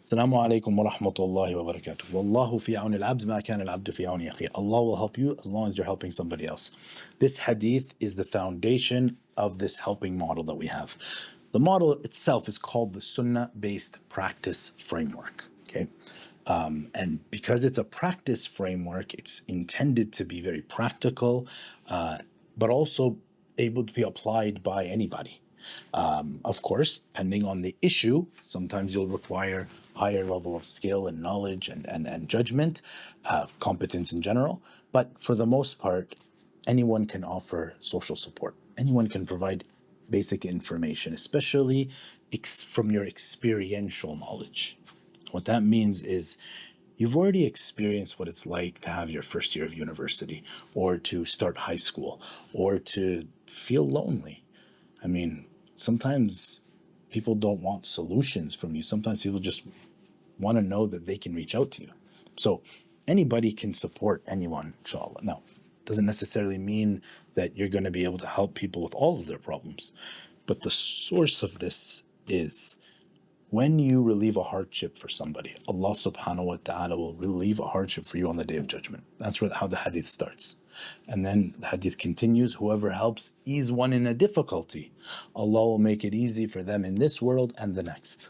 Assalamu alaikum wa rahmatullahi wa barakatuh. Wallahu fi auni al-abd ma kana al-abdu fi auni akhi. Allah will help you as long as you're helping somebody else. This hadith is the foundation of this helping model that we have. The model itself is called the Sunnah-Based Practice Framework. Okay, and because it's a practice framework, it's intended to be very practical, but also able to be applied by anybody. Of course, depending on the issue, sometimes you'll require higher level of skill and knowledge and judgment, competence in general. But for the most part, anyone can offer social support. Anyone can provide basic information, especially from your experiential knowledge. What that means is you've already experienced what it's like to have your first year of university, or to start high school, or to feel lonely. I mean, sometimes people don't want solutions from you. Sometimes people just want to know that they can reach out to you. So anybody can support anyone, inshallah. Now, it doesn't necessarily mean that you're going to be able to help people with all of their problems. But the source of this is when you relieve a hardship for somebody, Allah subhanahu wa ta'ala will relieve a hardship for you on the Day of Judgment. That's how the hadith starts. And then the hadith continues, whoever helps ease one in a difficulty, Allah will make it easy for them in this world and the next.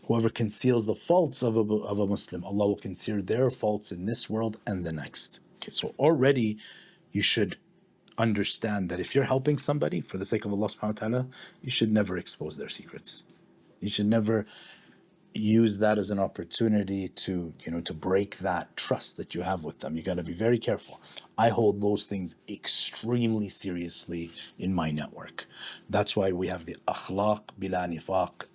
Whoever conceals the faults of a Muslim, Allah will conceal their faults in this world and the next. Okay, so already you should understand that if you're helping somebody for the sake of Allah subhanahu wa ta'ala, you should never expose their secrets. You should never use that as an opportunity to break that trust that you have with them. You got to be very careful. I hold those things extremely seriously in my network. That's why we have the Akhlaq Bilani nifaq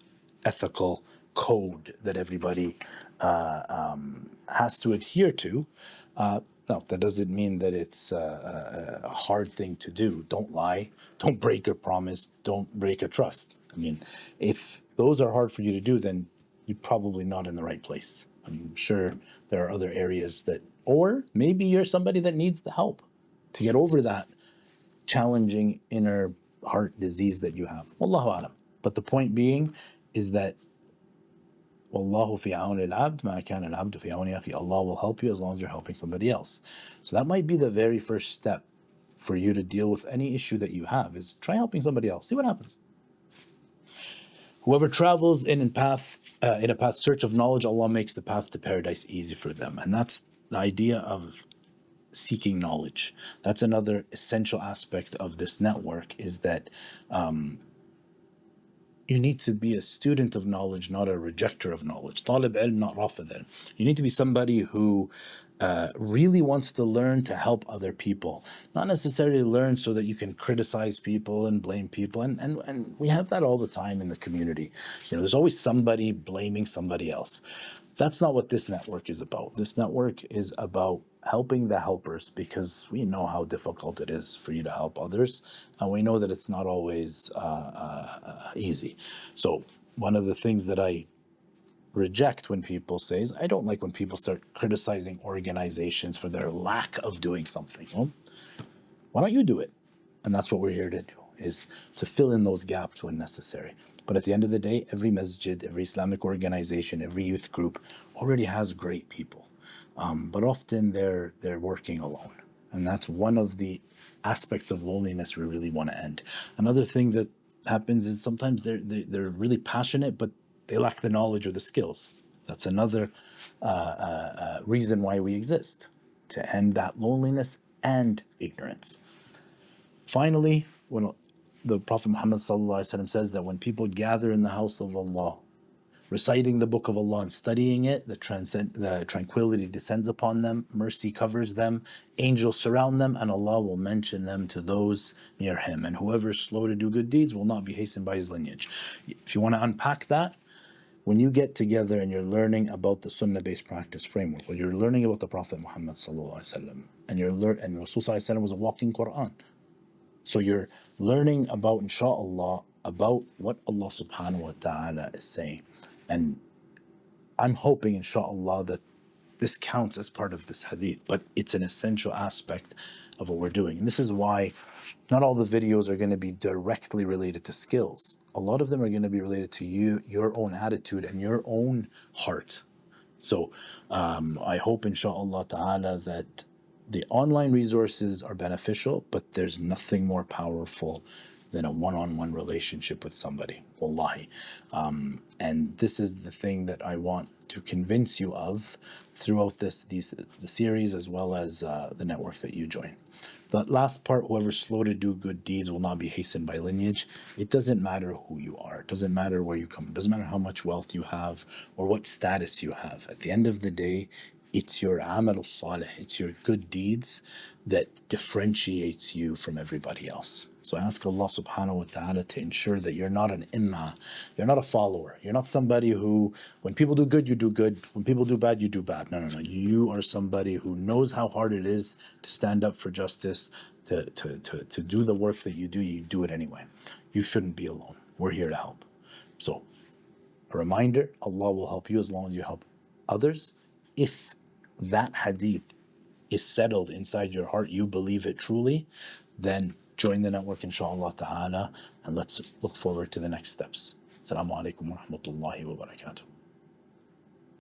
ethical code that everybody has to adhere to. No, that doesn't mean that it's a hard thing to do. Don't lie. Don't break a promise. Don't break a trust. I mean, if those are hard for you to do, then you're probably not in the right place. I'm sure there are other areas or maybe you're somebody that needs the help to get over that challenging inner heart disease that you have. Wallahu alam. But the point being is that Wallahu fi auni al-abd ma kana al-abdu fi auni akhi. Allah will help you as long as you're helping somebody else. So that might be the very first step for you to deal with any issue that you have, is try helping somebody else. See what happens. Whoever travels in a path search of knowledge, Allah makes the path to paradise easy for them. And that's the idea of seeking knowledge. That's another essential aspect of this network, is that you need to be a student of knowledge, not a rejecter of knowledge. Talib ilm, not rafid ilm. You need to be somebody who really wants to learn to help other people, not necessarily learn so that you can criticize people and blame people. And we have that all the time in the community. There's always somebody blaming somebody else. That's not what this network is about. This network is about helping the helpers, because we know how difficult it is for you to help others, and we know that it's not always easy. So one of the things that I reject when people say is, I don't like when people start criticizing organizations for their lack of doing something. Well, why don't you do it? And that's what we're here to do, is to fill in those gaps when necessary. But at the end of the day, every masjid, every Islamic organization, every youth group already has great people. But often they're working alone. And that's one of the aspects of loneliness we really want to end. Another thing that happens is sometimes they're really passionate, but they lack the knowledge or the skills. That's another reason why we exist, to end that loneliness and ignorance. Finally, when the Prophet Muhammad ﷺ says that when people gather in the house of Allah, reciting the book of Allah and studying it, the tranquility descends upon them, mercy covers them, angels surround them, and Allah will mention them to those near Him. And whoever is slow to do good deeds will not be hastened by his lineage. If you want to unpack that, when you get together and you're learning about the Sunnah-Based Practice Framework, when you're learning about the Prophet Muhammad ﷺ, and Rasul ﷺ was a walking Quran. So you're learning about, inshaAllah, about what Allah subhanahu wa ta'ala is saying. And I'm hoping, inshaAllah, that this counts as part of this hadith, but it's an essential aspect of what we're doing. And this is why Not all the videos are going to be directly related to skills. A lot of them are going to be related to you, your own attitude and your own heart. So I hope inshallah ta'ala that the online resources are beneficial, but there's nothing more powerful than a one-on-one relationship with somebody, wallahi. And this is the thing that I want to convince you of throughout the series, as well as the network that you join. The last part, whoever's slow to do good deeds will not be hastened by lineage. It doesn't matter who you are. It doesn't matter where you come. It doesn't matter how much wealth you have or what status you have. At the end of the day, it's your amal salih, it's your good deeds that differentiates you from everybody else. So ask Allah subhanahu wa ta'ala to ensure that you're not an imma, you're not a follower. You're not somebody who, when people do good, you do good. When people do bad, you do bad. No. You are somebody who knows how hard it is to stand up for justice, to do the work that you do it anyway. You shouldn't be alone. We're here to help. So a reminder, Allah will help you as long as you help others. If that hadith is settled inside your heart, you believe it truly, then join the network inshallah ta'ala, and let's look forward to the next steps. Assalamu alaikum wa rahmatullahi wa barakatuh.